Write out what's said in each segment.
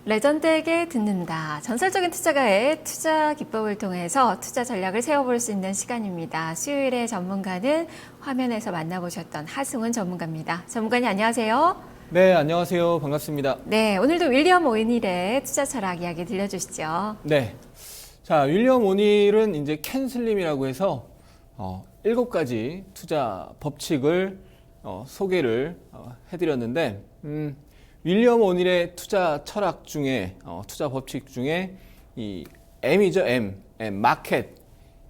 레전드에게 듣는다. 전설적인 투자가의 투자 기법을 통해서 투자 전략을 세워볼 수 있는 시간입니다. 수요일에 전문가는 화면에서 만나보셨던 하승훈 전문가입니다. 전문가님 안녕하세요. 네, 안녕하세요. 반갑습니다. 네, 오늘도 윌리엄 오닐의 투자 철학 이야기 들려주시죠. 네. 자, 윌리엄 오닐은 이제 켄 슬림이라고 해서 7가지 투자 법칙을 소개를 해드렸는데, 윌리엄 오닐의 투자 철학 중에, 투자 법칙 중에 이 M이죠, M, 마켓,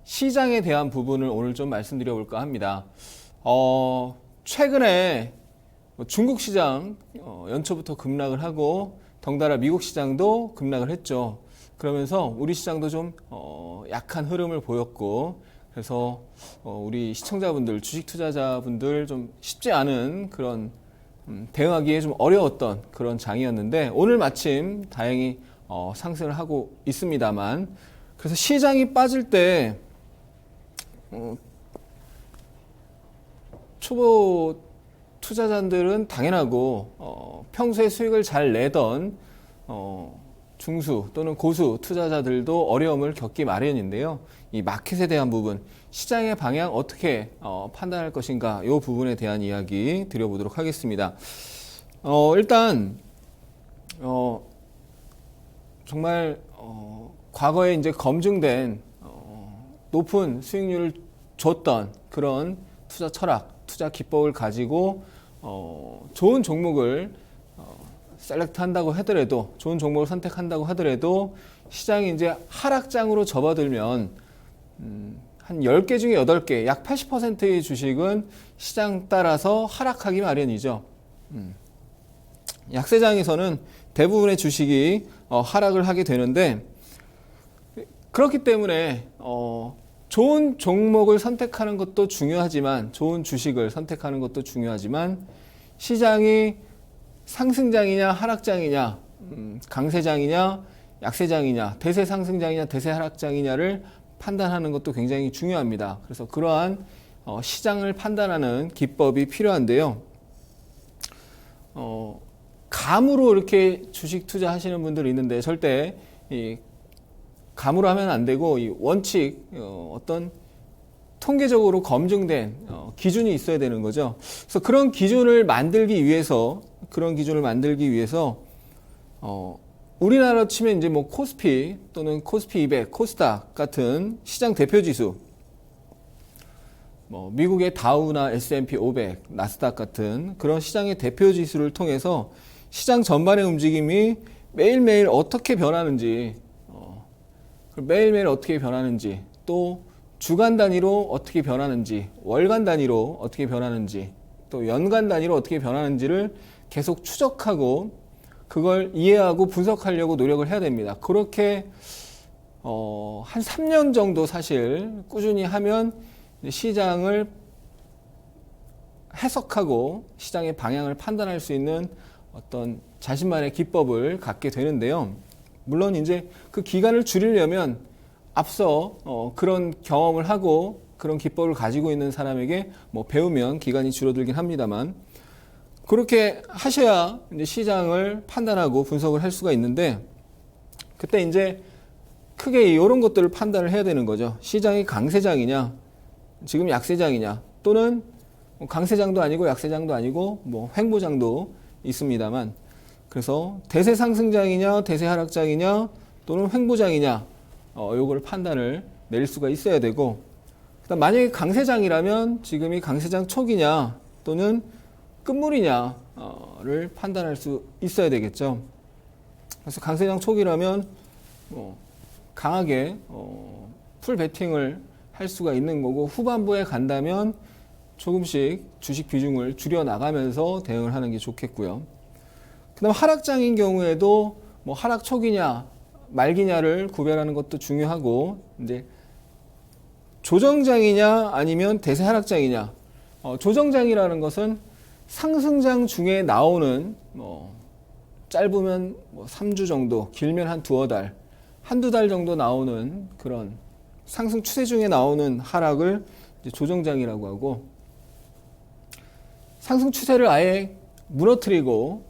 시장에 대한 부분을 오늘 좀 말씀드려 볼까 합니다. 최근에 중국 시장 연초부터 급락을 하고 덩달아 미국 시장도 급락을 했죠. 그러면서 우리 시장도 좀 약한 흐름을 보였고, 그래서 우리 시청자분들, 주식 투자자분들 좀 쉽지 않은 그런 대응하기에 좀 어려웠던 그런 장이었는데, 오늘 마침 다행히 상승을 하고 있습니다만, 그래서 시장이 빠질 때 초보 투자자들은 당연하고 평소에 수익을 잘 내던 중수 또는 고수 투자자들도 어려움을 겪기 마련인데요. 이 마켓에 대한 부분, 시장의 방향 어떻게 판단할 것인가, 이 부분에 대한 이야기 드려보도록 하겠습니다. 일단 정말 과거에 이제 검증된 높은 수익률을 줬던 그런 투자 철학, 투자 기법을 가지고 좋은 종목을 셀렉트 한다고 하더라도, 좋은 종목을 선택한다고 하더라도 시장이 이제 하락장으로 접어들면 한 10개 중에 8개, 약 80%의 주식은 시장 따라서 하락하기 마련이죠. 약세장에서는 대부분의 주식이 하락을 하게 되는데, 그렇기 때문에 좋은 종목을 선택하는 것도 중요하지만, 좋은 주식을 선택하는 것도 중요하지만, 시장이 상승장이냐 하락장이냐, 강세장이냐 약세장이냐, 대세 상승장이냐 대세 하락장이냐를 판단하는 것도 굉장히 중요합니다. 그래서 그러한 시장을 판단하는 기법이 필요한데요. 감으로 이렇게 주식 투자하시는 분들이 있는데, 절대 이 감으로 하면 안 되고, 이 원칙, 어떤 통계적으로 검증된 기준이 있어야 되는 거죠. 그래서 그런 기준을 만들기 위해서 우리나라로 치면 이제 뭐 코스피 또는 코스피 200, 코스닥 같은 시장 대표 지수, 뭐 미국의 다우나 S&P 500, 나스닥 같은 그런 시장의 대표 지수를 통해서 시장 전반의 움직임이 매일매일 어떻게 변하는지, 또 주간 단위로 어떻게 변하는지, 월간 단위로 어떻게 변하는지, 또 연간 단위로 어떻게 변하는지를 계속 추적하고 그걸 이해하고 분석하려고 노력을 해야 됩니다. 그렇게 한 3년 정도 사실 꾸준히 하면 시장을 해석하고 시장의 방향을 판단할 수 있는 어떤 자신만의 기법을 갖게 되는데요. 물론 이제 그 기간을 줄이려면 앞서 그런 경험을 하고 그런 기법을 가지고 있는 사람에게 뭐 배우면 기간이 줄어들긴 합니다만, 그렇게 하셔야 이제 시장을 판단하고 분석을 할 수가 있는데, 그때 이제 크게 이런 것들을 판단을 해야 되는 거죠. 시장이 강세장이냐, 지금 약세장이냐, 또는 강세장도 아니고 약세장도 아니고 뭐 횡보장도 있습니다만, 그래서 대세 상승장이냐, 대세 하락장이냐, 또는 횡보장이냐, 요걸 판단을 내릴 수가 있어야 되고, 그다음 만약에 강세장이라면 지금이 강세장 초기냐, 또는 끝물이냐를 판단할 수 있어야 되겠죠. 그래서 강세장 초기라면 강하게 풀 베팅을 할 수가 있는 거고, 후반부에 간다면 조금씩 주식 비중을 줄여 나가면서 대응을 하는 게 좋겠고요. 그다음 하락장인 경우에도 뭐 하락 초기냐 말기냐를 구별하는 것도 중요하고, 이제 조정장이냐 아니면 대세 하락장이냐. 조정장이라는 것은 상승장 중에 나오는 짧으면 3주 정도, 길면 한 두어 달, 한두 달 정도 나오는 그런 상승 추세 중에 나오는 하락을 이제 조정장이라고 하고, 상승 추세를 아예 무너뜨리고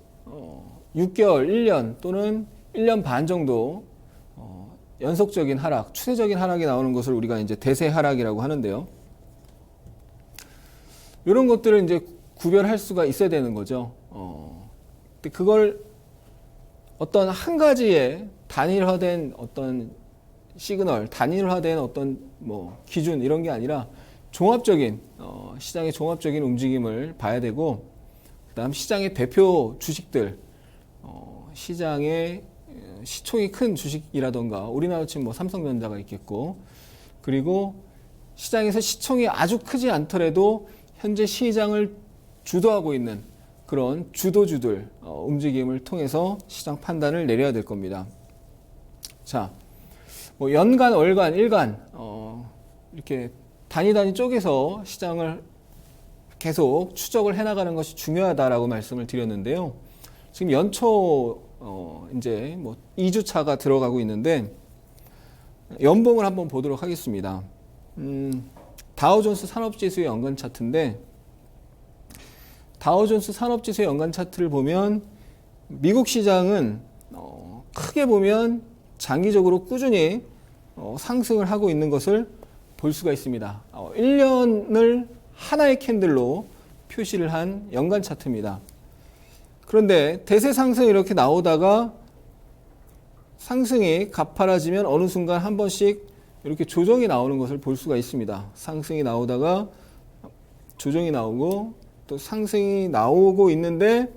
6개월, 1년 또는 1년 반 정도 연속적인 하락, 추세적인 하락이 나오는 것을 우리가 이제 대세 하락이라고 하는데요. 이런 것들을 이제 구별할 수가 있어야 되는 거죠. 근데 그걸 어떤 한 가지의 단일화된 어떤 시그널, 단일화된 어떤 뭐 기준 이런 게 아니라 종합적인 시장의 종합적인 움직임을 봐야 되고, 그다음 시장의 대표 주식들, 시장의 시총이 큰 주식이라던가 우리나라 치면 뭐 삼성전자가 있겠고, 그리고 시장에서 시총이 아주 크지 않더라도 현재 시장을 주도하고 있는 그런 주도주들 움직임을 통해서 시장 판단을 내려야 될 겁니다. 자, 뭐 연간, 월간, 일간 이렇게 단위 쪼개서 시장을 계속 추적을 해나가는 것이 중요하다라고 말씀을 드렸는데요. 지금 연초 이제 뭐 2주차가 들어가고 있는데 연봉을 한번 보도록 하겠습니다. 다우존스 산업지수의 연간 차트인데, 다우존스 산업지수의 연간 차트를 보면 미국 시장은 크게 보면 장기적으로 꾸준히 상승을 하고 있는 것을 볼 수가 있습니다. 1년을 하나의 캔들로 표시를 한 연간 차트입니다. 그런데 대세 상승이 이렇게 나오다가 상승이 가파라지면 어느 순간 한 번씩 이렇게 조정이 나오는 것을 볼 수가 있습니다. 상승이 나오다가 조정이 나오고 또 상승이 나오고 있는데,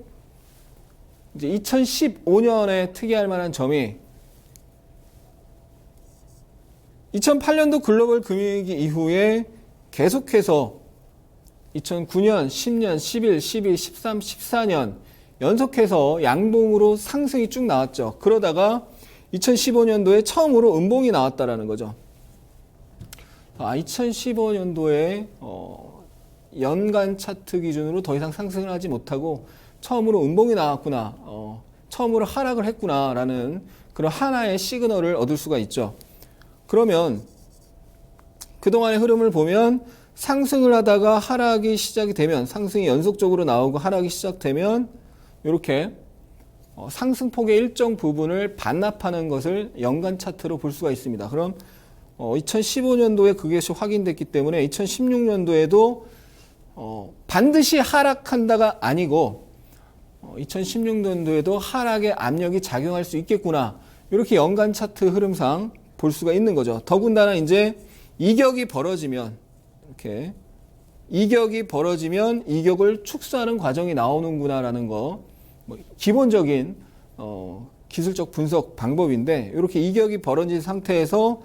이제 2015년에 특이할 만한 점이 2008년도 글로벌 금융위기 이후에 계속해서 2009년, 10년, 11, 12, 13, 14년 연속해서 양봉으로 상승이 쭉 나왔죠. 그러다가 2015년도에 처음으로 음봉이 나왔다라는 거죠. 2015년도에 연간 차트 기준으로 더 이상 상승을 하지 못하고 처음으로 음봉이 나왔구나, 처음으로 하락을 했구나라는 그런 하나의 시그널을 얻을 수가 있죠. 그러면 그동안의 흐름을 보면 상승을 하다가 하락이 시작이 되면, 상승이 연속적으로 나오고 하락이 시작되면 이렇게 상승폭의 일정 부분을 반납하는 것을 연간 차트로 볼 수가 있습니다. 그럼 2015년도에 그것이 확인됐기 때문에 2016년도에도 반드시 하락한다가 아니고 2016년도에도 하락의 압력이 작용할 수 있겠구나, 이렇게 연간 차트 흐름상 볼 수가 있는 거죠. 더군다나 이제 이격이 벌어지면, 이렇게 이격이 벌어지면 이격을 축소하는 과정이 나오는구나라는 거, 뭐 기본적인 기술적 분석 방법인데, 이렇게 이격이 벌어진 상태에서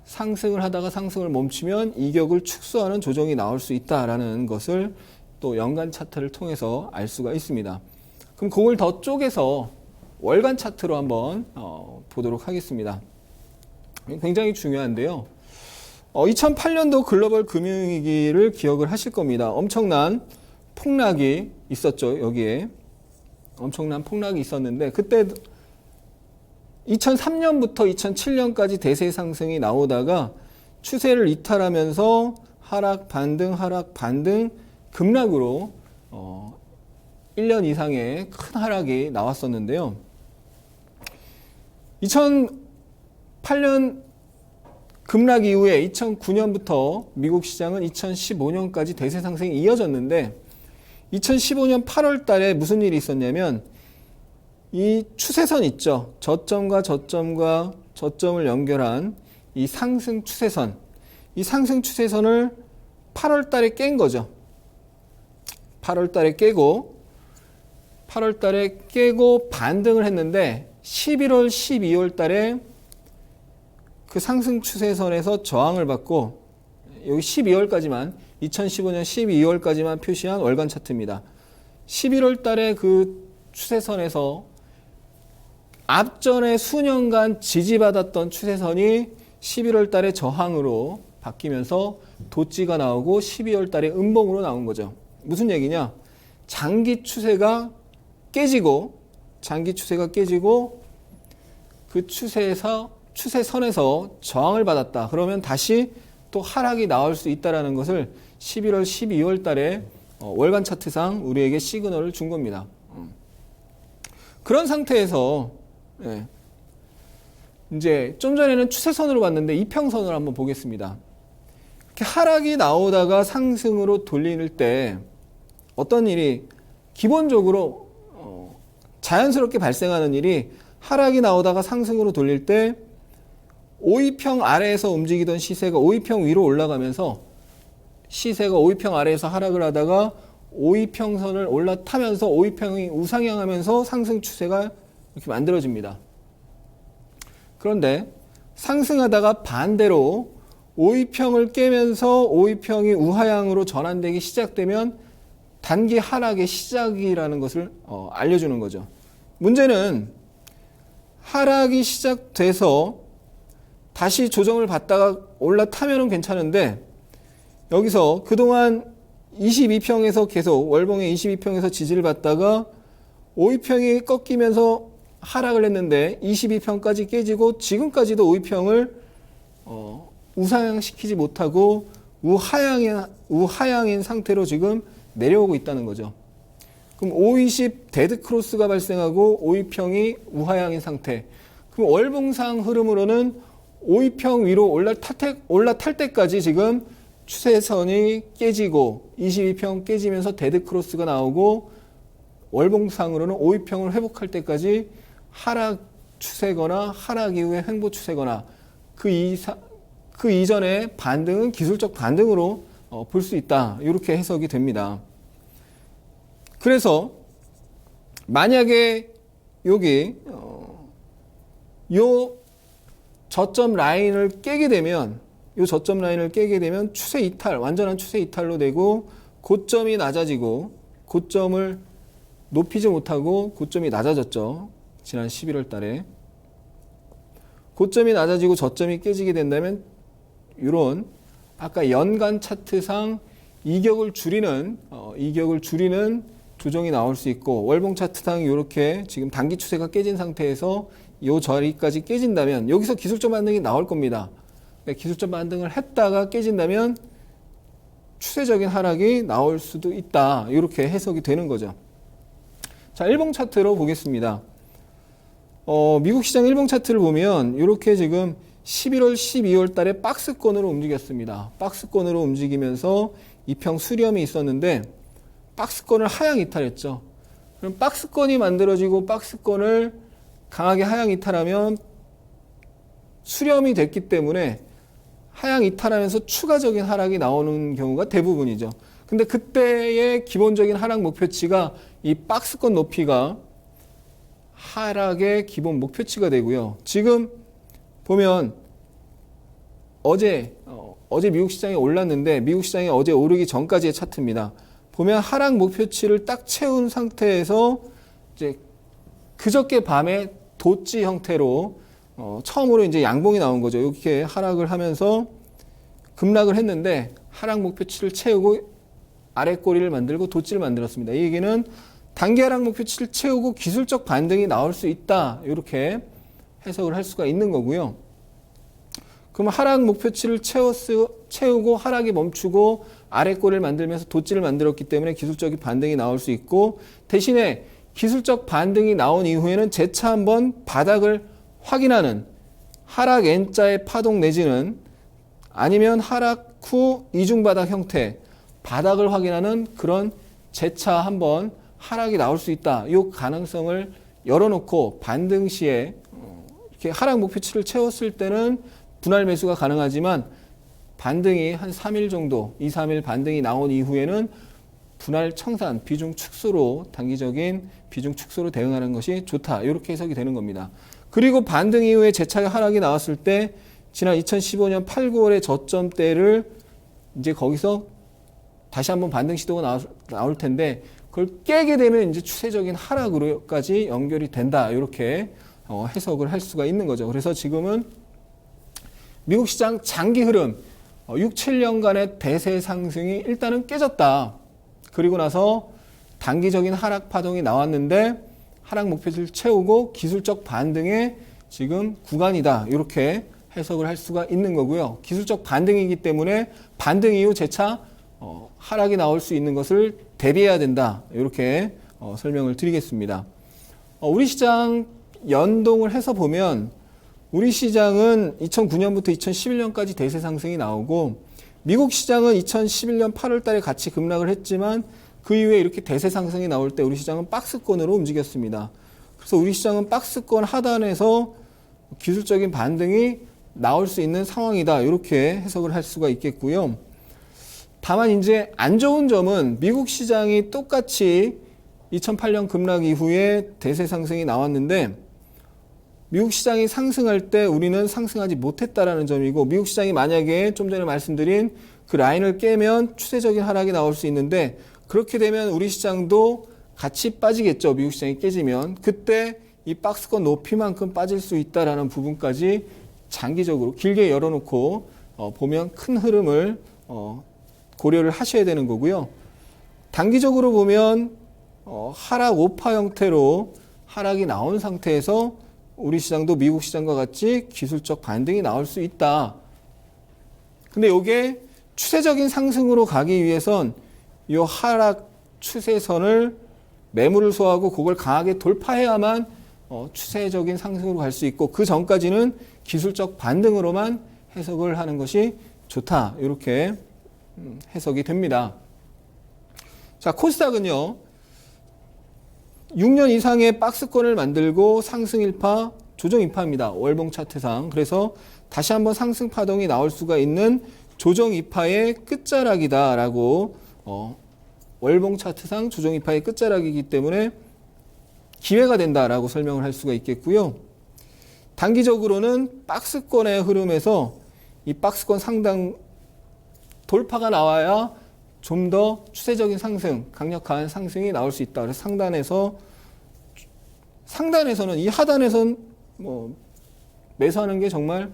상승을 하다가 상승을 멈추면 이격을 축소하는 조정이 나올 수 있다라는 것을 또 연간 차트를 통해서 알 수가 있습니다. 그럼 그걸 더 쪼개서 월간 차트로 한번 보도록 하겠습니다. 굉장히 중요한데요. 2008년도 글로벌 금융위기를 기억을 하실 겁니다. 엄청난 폭락이 있었죠. 여기에 엄청난 폭락이 있었는데, 그때 2003년부터 2007년까지 대세 상승이 나오다가 추세를 이탈하면서 하락 반등, 하락 반등, 급락으로 1년 이상의 큰 하락이 나왔었는데요. 2008년 급락 이후에 2009년부터 미국 시장은 2015년까지 대세 상승이 이어졌는데, 2015년 8월 달에 무슨 일이 있었냐면, 이 추세선 있죠. 저점과 저점과 저점을 연결한 이 상승 추세선, 이 상승 추세선을 8월 달에 깬 거죠. 8월 달에 깨고 반등을 했는데 11월, 12월 달에 그 상승 추세선에서 저항을 받고, 여기 12월까지만, 2015년 12월까지만 표시한 월간 차트입니다. 11월 달에 그 추세선에서 앞전에 수년간 지지받았던 추세선이 11월 달에 저항으로 바뀌면서 도지가 나오고 12월 달에 음봉으로 나온 거죠. 무슨 얘기냐? 장기 추세가 깨지고 그 추세선에서 저항을 받았다. 그러면 다시 또 하락이 나올 수 있다는 것을 11월, 12월 달에 월간 차트상 우리에게 시그널을 준 겁니다. 그런 상태에서 예. 이제 좀 전에는 추세선으로 봤는데 이평선을 한번 보겠습니다. 이렇게 하락이 나오다가 상승으로 돌릴 때 어떤 일이 기본적으로 자연스럽게 발생하는 일이 하락이 나오다가 상승으로 돌릴 때 5위평 아래에서 움직이던 시세가 5위평 위로 올라가면서 시세가 5위평 아래에서 하락을 하다가 5위평선을 올라타면서 5위평이 우상향하면서 상승 추세가 이렇게 만들어집니다. 그런데 상승하다가 반대로 5위평을 깨면서 5위평이 우하향으로 전환되기 시작되면 단기 하락의 시작이라는 것을 알려주는 거죠. 문제는 하락이 시작돼서 다시 조정을 받다가 올라타면은 괜찮은데 여기서 그동안 22평에서 계속 월봉의 22평에서 지지를 받다가 5위평이 꺾이면서 하락을 했는데 22평까지 깨지고 지금까지도 5위평을 우상향시키지 못하고 우하향인 상태로 지금 내려오고 있다는 거죠. 그럼 520 데드 크로스가 발생하고 5위평이 우하향인 상태. 그럼 월봉상 흐름으로는 5위평 위로 올라탈 때까지 지금 추세선이 깨지고 22평 깨지면서 데드 크로스가 나오고 월봉상으로는 5위평을 회복할 때까지 하락 추세거나 하락 이후에 횡보 추세거나 그 이전의 반등은 기술적 반등으로 볼 수 있다. 이렇게 해석이 됩니다. 그래서 만약에 여기 요 저점 라인을 깨게 되면 추세 이탈, 완전한 추세 이탈로 되고 고점이 낮아지고 고점을 높이지 못하고 고점이 낮아졌죠. 지난 11월 달에. 고점이 낮아지고 저점이 깨지게 된다면 이런 아까 연간 차트상 이격을 줄이는 조정이 나올 수 있고 월봉 차트상 이렇게 지금 단기 추세가 깨진 상태에서 이 자리까지 깨진다면 여기서 기술적 반등이 나올 겁니다. 기술적 반등을 했다가 깨진다면 추세적인 하락이 나올 수도 있다. 이렇게 해석이 되는 거죠. 자, 일봉 차트로 보겠습니다. 미국 시장 일봉 차트를 보면 이렇게 지금 11월, 12월 달에 박스권으로 움직였습니다. 박스권으로 움직이면서 이평 수렴이 있었는데 박스권을 하향 이탈했죠. 그럼 박스권이 만들어지고 박스권을 강하게 하향 이탈하면 수렴이 됐기 때문에 하향 이탈하면서 추가적인 하락이 나오는 경우가 대부분이죠. 근데 그때의 기본적인 하락 목표치가 이 박스권 높이가 하락의 기본 목표치가 되고요. 지금 보면 어제 미국 시장이 올랐는데 미국 시장이 어제 오르기 전까지의 차트입니다. 보면 하락 목표치를 딱 채운 상태에서 이제 그저께 밤에 도치 형태로 처음으로 이제 양봉이 나온 거죠. 이렇게 하락을 하면서 급락을 했는데 하락 목표치를 채우고 아래 꼬리를 만들고 도치를 만들었습니다. 이 얘기는 단기 하락 목표치를 채우고 기술적 반등이 나올 수 있다. 이렇게 해석을 할 수가 있는 거고요. 그럼 하락 목표치를 채우고 하락이 멈추고 아래 꼬리를 만들면서 도치를 만들었기 때문에 기술적인 반등이 나올 수 있고 대신에 기술적 반등이 나온 이후에는 재차 한번 바닥을 확인하는 하락 N자의 파동 내지는 아니면 하락 후 이중바닥 형태 바닥을 확인하는 그런 재차 한번 하락이 나올 수 있다. 이 가능성을 열어놓고 반등 시에 이렇게 하락 목표치를 채웠을 때는 분할 매수가 가능하지만 반등이 한 3일 정도, 2, 3일 반등이 나온 이후에는 분할 청산, 비중 축소로 단기적인 비중 축소로 대응하는 것이 좋다. 이렇게 해석이 되는 겁니다. 그리고 반등 이후에 재차 하락이 나왔을 때 지난 2015년 8, 9월의 저점대를 이제 거기서 다시 한번 반등 시도가 나올 텐데 그걸 깨게 되면 이제 추세적인 하락으로까지 연결이 된다. 이렇게 해석을 할 수가 있는 거죠. 그래서 지금은 미국 시장 장기 흐름 6, 7년간의 대세 상승이 일단은 깨졌다. 그리고 나서 단기적인 하락 파동이 나왔는데 하락 목표를 채우고 기술적 반등의 지금 구간이다. 이렇게 해석을 할 수가 있는 거고요. 기술적 반등이기 때문에 반등 이후 재차 하락이 나올 수 있는 것을 대비해야 된다. 이렇게 설명을 드리겠습니다. 우리 시장 연동을 해서 보면 우리 시장은 2009년부터 2011년까지 대세 상승이 나오고 미국 시장은 2011년 8월 달에 같이 급락을 했지만 그 이후에 이렇게 대세 상승이 나올 때 우리 시장은 박스권으로 움직였습니다. 그래서 우리 시장은 박스권 하단에서 기술적인 반등이 나올 수 있는 상황이다. 이렇게 해석을 할 수가 있겠고요. 다만 이제 안 좋은 점은 미국 시장이 똑같이 2008년 급락 이후에 대세 상승이 나왔는데 미국 시장이 상승할 때 우리는 상승하지 못했다라는 점이고 미국 시장이 만약에 좀 전에 말씀드린 그 라인을 깨면 추세적인 하락이 나올 수 있는데 그렇게 되면 우리 시장도 같이 빠지겠죠. 미국 시장이 깨지면. 그때 이 박스권 높이만큼 빠질 수 있다라는 부분까지 장기적으로 길게 열어놓고 보면 큰 흐름을 고려를 하셔야 되는 거고요. 단기적으로 보면 하락 오파 형태로 하락이 나온 상태에서 우리 시장도 미국 시장과 같이 기술적 반등이 나올 수 있다. 근데 이게 추세적인 상승으로 가기 위해선 이 하락 추세선을 매물을 소화하고 그걸 강하게 돌파해야만 추세적인 상승으로 갈 수 있고 그 전까지는 기술적 반등으로만 해석을 하는 것이 좋다. 이렇게 해석이 됩니다. 자, 코스닥은요. 6년 이상의 박스권을 만들고 상승 1파, 조정 2파입니다. 월봉 차트상. 그래서 다시 한번 상승 파동이 나올 수가 있는 조정 2파의 끝자락이다라고 월봉 차트상 조정 2파의 끝자락이기 때문에 기회가 된다라고 설명을 할 수가 있겠고요. 단기적으로는 박스권의 흐름에서 이 박스권 상단 돌파가 나와야 좀 더 추세적인 상승, 강력한 상승이 나올 수 있다. 그래서 상단에서는 이 하단에선 매수하는 게 정말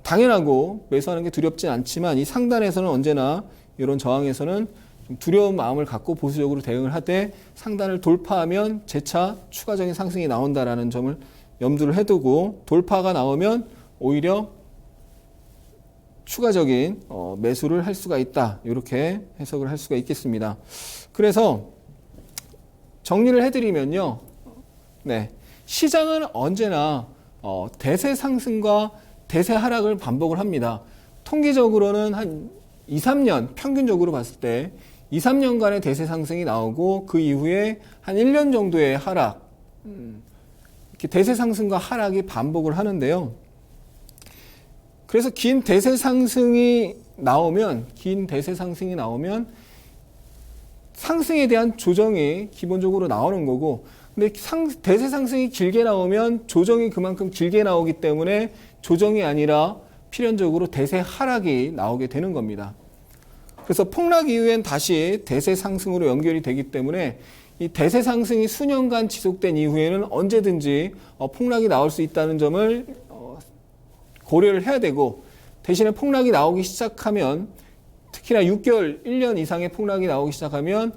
당연하고 매수하는 게 두렵진 않지만 이 상단에서는 언제나 이런 저항에서는 좀 두려운 마음을 갖고 보수적으로 대응을 하되 상단을 돌파하면 재차 추가적인 상승이 나온다라는 점을 염두를 해두고 돌파가 나오면 오히려 추가적인 매수를 할 수가 있다. 이렇게 해석을 할 수가 있겠습니다. 그래서 정리를 해드리면요. 네, 시장은 언제나 대세 상승과 대세 하락을 반복을 합니다. 통계적으로는 한 2, 3년 평균적으로 봤을 때 2, 3년간의 대세 상승이 나오고 그 이후에 한 1년 정도의 하락 이렇게 대세 상승과 하락이 반복을 하는데요. 그래서 긴 대세 상승이 나오면 상승에 대한 조정이 기본적으로 나오는 거고 근데 대세 상승이 길게 나오면 조정이 그만큼 길게 나오기 때문에 조정이 아니라 필연적으로 대세 하락이 나오게 되는 겁니다. 그래서 폭락 이후엔 다시 대세 상승으로 연결이 되기 때문에 이 대세 상승이 수년간 지속된 이후에는 언제든지 폭락이 나올 수 있다는 점을 고려를 해야 되고 대신에 폭락이 나오기 시작하면 특히나 6개월, 1년 이상의 폭락이 나오기 시작하면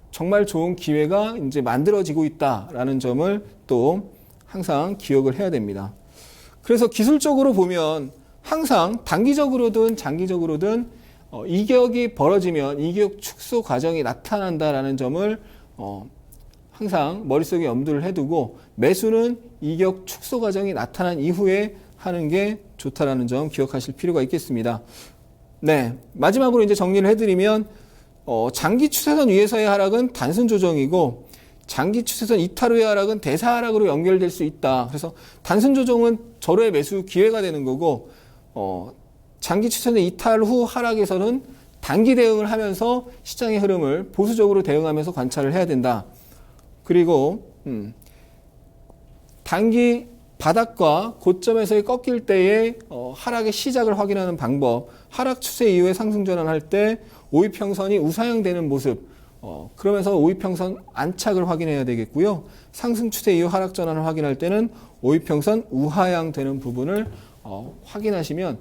정말 좋은 기회가 이제 만들어지고 있다라는 점을 또 항상 기억을 해야 됩니다. 그래서 기술적으로 보면 항상 단기적으로든 장기적으로든 이격이 벌어지면 이격 축소 과정이 나타난다라는 점을 항상 머릿속에 염두를 해두고 매수는 이격 축소 과정이 나타난 이후에 하는 게 좋다라는 점 기억하실 필요가 있겠습니다. 네, 마지막으로 이제 정리를 해드리면 장기 추세선 위에서의 하락은 단순 조정이고 장기 추세선 이탈 후의 하락은 대사 하락으로 연결될 수 있다. 그래서 단순 조정은 절호의 매수 기회가 되는 거고 장기 추세선 이탈 후 하락에서는 단기 대응을 하면서 시장의 흐름을 보수적으로 대응하면서 관찰을 해야 된다. 그리고 단기 바닥과 고점에서의 꺾일 때의 하락의 시작을 확인하는 방법, 하락 추세 이후에 상승 전환할 때 오이평선이 우상향되는 모습, 그러면서 오이평선 안착을 확인해야 되겠고요. 상승 추세 이후 하락 전환을 확인할 때는 오이평선 우하향되는 부분을 확인하시면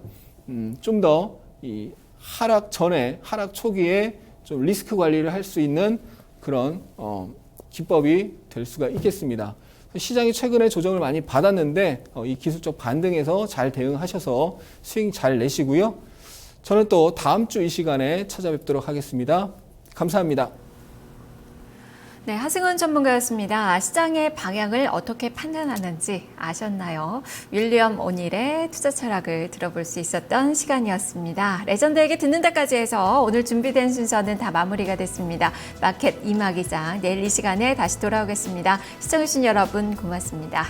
좀 더 이 하락 전에, 하락 초기에 좀 리스크 관리를 할 수 있는 그런 기법이 될 수가 있겠습니다. 시장이 최근에 조정을 많이 받았는데 이 기술적 반등에서 잘 대응하셔서 수익 잘 내시고요. 저는 또 다음 주 이 시간에 찾아뵙도록 하겠습니다. 감사합니다. 네, 하승훈 전문가였습니다. 시장의 방향을 어떻게 판단하는지 아셨나요? 윌리엄 오닐의 투자 철학을 들어볼 수 있었던 시간이었습니다. 레전드에게 듣는다까지 해서 오늘 준비된 순서는 다 마무리가 됐습니다. 마켓 이마기장 내일 이 시간에 다시 돌아오겠습니다. 시청해주신 여러분 고맙습니다.